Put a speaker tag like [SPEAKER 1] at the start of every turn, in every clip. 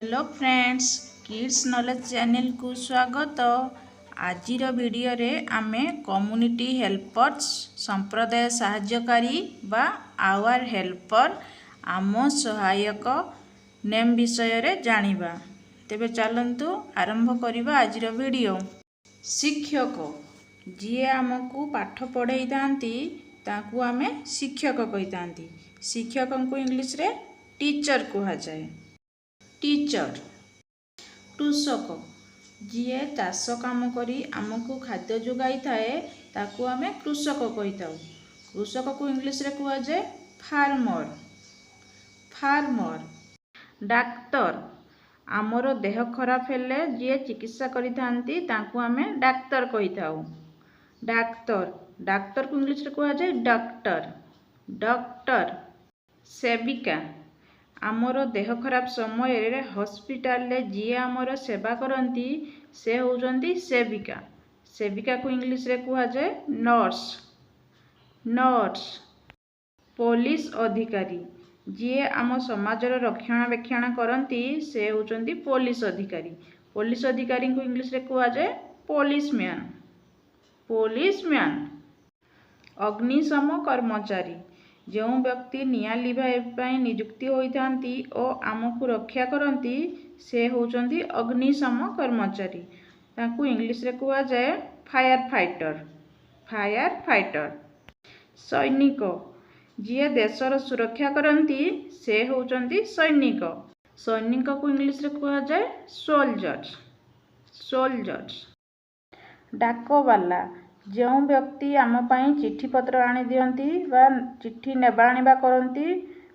[SPEAKER 1] Hello friends, kids knowledge channel को स्वागत। आजिर video रे आमे कम्युनिटी हेल्पर्स संप्रदाय सहायकारी बा आवर हेल्पर आम सहायक नेम विषय रे जानिबा। तेबे चलंतु आरंभ करिबा आजिर वीडियो। शिक्षक जी आमको पाठ पढ़ाई थांती ताकू आमे शिक्षक कहि थांती। शिक्षक को इंग्लिश रे टीचर कहा जाए। टीचर। कृषक जी चाष काम करी आमको खाद्य जोगाई थाए ताकू आमे कृषक कही थाउ। कृषक को इंग्लिश रे कहा जाए फार्मर। फार्मर। डाक्तर आमर देह खराब हेले जी चिकित्सा करि थांती ताकू आमे डाक्तर कही थाउ। डाक्तर। डाक्तर को इंग्लिश रे कहा जाए डॉक्टर। डॉक्टर। सेविका आमर देह खराब समय रे हॉस्पिटल रे जी आमर सेवा करती से होउचंती सेविका। सेविका को इंग्लिश रे कहा जाए नर्स। नर्स। पुलिस अधिकारी जी आम समाजर रक्षणाबेक्षण करती से होउचंती पुलिस अधिकारी। पुलिस अधिकारी को इंग्लिश रे कहा जाए पुलिसमैन। पुलिसमैन। अग्निशम कर्मचारी जो व्यक्ति निआं लिभाइबा नियुक्ति होइथांती और आमको रक्षा करती से होउचंती अग्निशम कर्मचारी। ताकू इंग्लिश रे कहा जाए फायर फाइटर। Fire fighter. सैनिक जी देशर सुरक्षा करती से होउचंती सैनिक। सैनिक को इंग्लिश रे कहा जाए सोल्जर्स। सोल्जर्स। डाकवाला जो व्यक्ति आम पाई चिट्ठी पत्र आनी दियंती बा चिट्ठी नेबा आनिबा करंती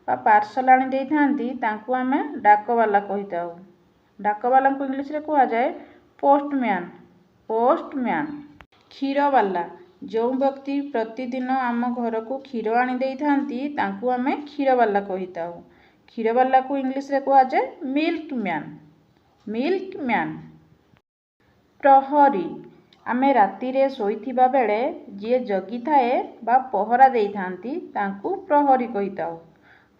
[SPEAKER 1] बा पार्सल आनी देई थांती तांकू आमे डाकवाला कहि थाउ। डाकवाला को इंग्लिश रे कहा जाए पोस्टमैन। पोस्टमैन। क्षीरवाला जो व्यक्ति प्रतिदिन आम घर को क्षीर आनी देई थांती तांकू आमे क्षीरवाला कहि थाउ। क्षीरवाला को इंग्लिश रे कहा जाए मिल्कमैन। मिल्कमैन। प्रहरी आमे राति रे सोईथिबा बेले जे जगी थाए बा पहरा देई थांती तांकू प्रहरी कहि थाउ।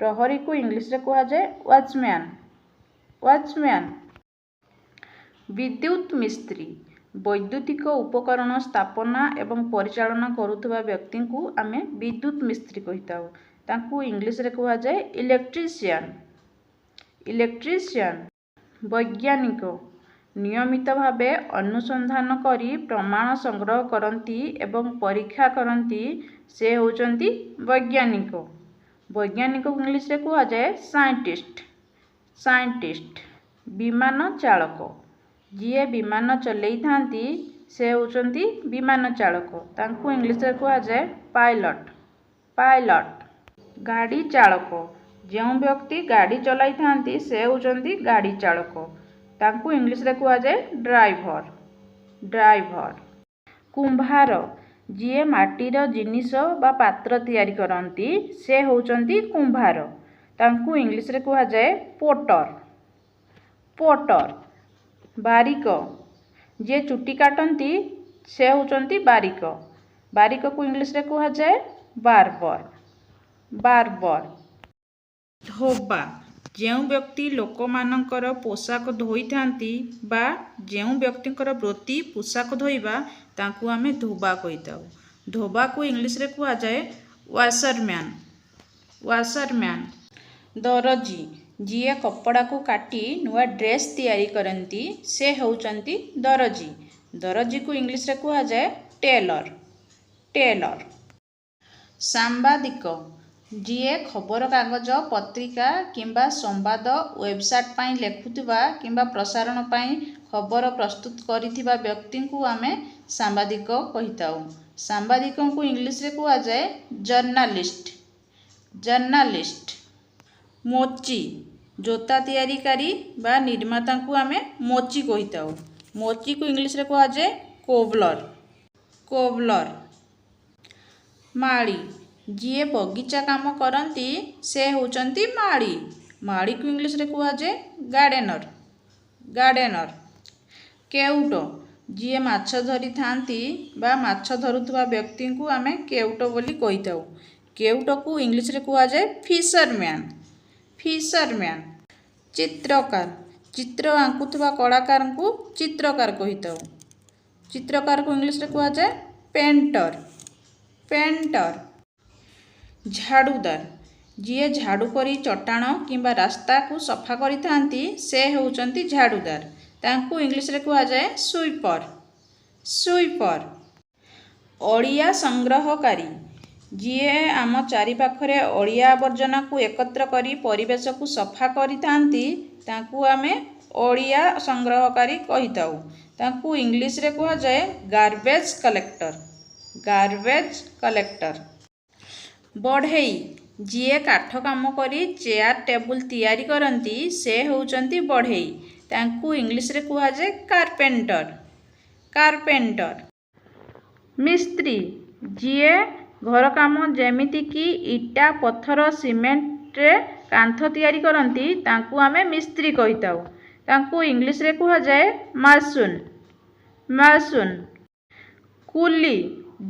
[SPEAKER 1] प्रहरी को इंग्लिश रे कहा जाए वॉचमैन। वॉचमैन। विद्युत मिस्त्री वैद्युतिक उपकरण स्थापना एवं परिचालन करुथबा व्यक्ति को आमे विद्युत मिस्त्री कहि थाउ। तांकू इंग्लिश रे कहा जाए इलेक्ट्रीशियन। इलेक्ट्रीशियन। वैज्ञानिक नियमित भावे अनुसंधान करी प्रमाण संग्रह करती एवं परीक्षा करती से होउचंती वैज्ञानिक। वैज्ञानिक को इंग्लिश रे कहा जाए साइंटिस्ट। साइंटिस्ट। विमान चालक जी विमान चलई थांती से होउचंती विमान चालक। तांकू इंग्लिश रे कहा जाए पायलट। पायलट। गाड़ी चालक जो व्यक्ति गाड़ी चलाई थांती से होउचंती गाड़ी चालक। तांकू इंग्लिश रे कहा जाए ड्राइवर। ड्राइवर। कुंभार जी माटीर जिनिस बा पात्र तैयारी करती से होउचंती कुंभार। तांकू इंग्लिश रे कहा जाए पोटर। पोटर। बारिक जे चुटी काटती से होउचंती बारिक। बारिक को इंग्लिश रे कहा जाए बार्बर। बार्बर। धोबा जो व्यक्ति लोक मानकर पोशाक धोई थांती बा जो व्यक्तिंकर वृत्ति पोशाक धोइबा तांकू आमे धोबा कहि थाउ। धोबा को इंग्लिश रे कहा जाए वाशरमैन। वाशरमैन। दरजी जी कपड़ा को काटी नुआ ड्रेस तैयारी करती से होउचंती दरजी। दरजी को इंग्लिश रे कहा जाए टेलर। टेलर। सांबादिक जी खबर कागज पत्रिका किंबा संवाद वेबसाइट पाई लेखुथिबा किंबा प्रसारण पाई खबर प्रस्तुत करिथिबा व्यक्ति को आमे सांबादिक कहि थाउ। सांबादिक को इंग्लिश रे कहा जाए जर्नलिस्ट। जर्नलिस्ट। मोची जोता तैयारीकारी बा निर्माता को आमे मोची कहि थाउ। मोची को इंग्लिश रे कहा जाए कोबलर। कोबलर। माली जी बगीचा काम करती से होउचंती माली। माली को इंग्लिश रे कहा जाए गार्डेनर। गार्डेनर। केउट जी माछ धरी थांती बा माछ धरुथबा व्यक्ति को आमे केउट बोली कहि थाउ। केउट को इंग्लिश रे कहा जाए फिशरमैन। फिशरमैन। चित्रकार चित्र आंकुवा कलाकार को चित्रकार कही था। चित्रकार को इंग्लिश रे कहा जाए पेंटर। पेंटर। झाड़ूदार जी झाड़ू करी चट्टाण किंबा रास्ता को सफा करी थांती से होउचंती झाड़ूदार। तांकू इंग्लिश रे कहा जाए स्वीपर। स्वीपर। अड़िया संग्रहकारी जी आम चारिपाखरे अड़िया आवर्जना को एकत्र करी परिवेश को सफा करी थांती तांकू आमे अड़िया संग्रहकारी कही थाउ। तांकू इंग्लिश रे कहा जाए गार्बेज कलेक्टर। Garbage collector. बढ़ई जी काठ काम करी चेयर टेबुल तैयारी करती से होउचंती बढ़ई। तांकू इंग्लिश रे कहा जाए कारपेंटर। कारपेंटर। मिस्त्री जी घर काम जेमिति कि इटा पत्थर सीमेंट रे कांथ तैयारी करती तांकू आमे मिस्त्री कही थाउ। तांकू इंग्लिश रे कहा जाए मासून। मासून। कुली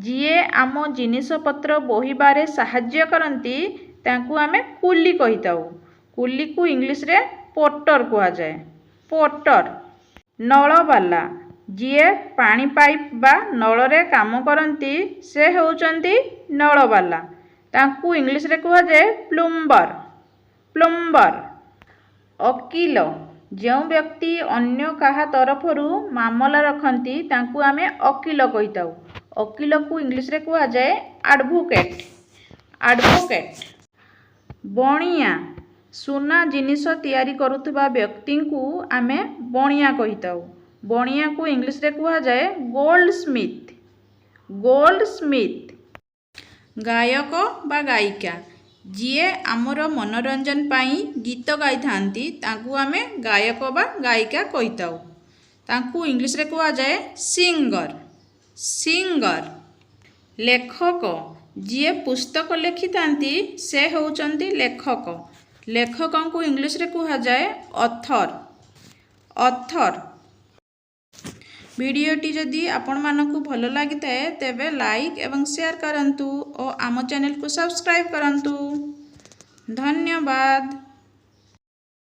[SPEAKER 1] जी आम जिनिस पत्र बोहिबारे साहाय्य करती तांकू आमे कुली कही थाउ। कुली को इंग्लिश रे पोर्टर कहा जाए। पोर्टर। नलवाला जी पानी पाइप बा नल रे काम करती से होउचंती नलवाला। तांकू इंग्लिश रे कहा जाए प्लम्बर। प्लम्बर। वकील जो व्यक्ति अन्य कहा तरफरु मामला रखती तांकू आमे वकील कही थाउ। वकील को इंग्लिश रे कहा जाए एडवोकेट। एडवोकेट। बणिया सुना जिनिस तैयारी करुवा व्यक्ति को आमे बणिया कही थाउ। बणिया को इंग्लिश रे कहा जाए गोल्ड स्मिथ। Gold Smith. गायक बा गायिका जी आमर मनोरंजन पाई गीत गाई थांती तांकू आमे गायक बा गायिका कही थाउ। तांकू इंग्लिश रे कहा जाए सिंगर। सिंगर। लेखक जी पुस्तक लिखि थांती से होउचंती लेखक। लेखक को इंग्लिश रे कहा जाए ऑथर। ऑथर। वीडियोटी जदि आपण मानकु भल लगी थाए तेबे लाइक एवं शेयर करंतु और आम चैनल को सब्सक्राइब करंतु। धन्यवाद।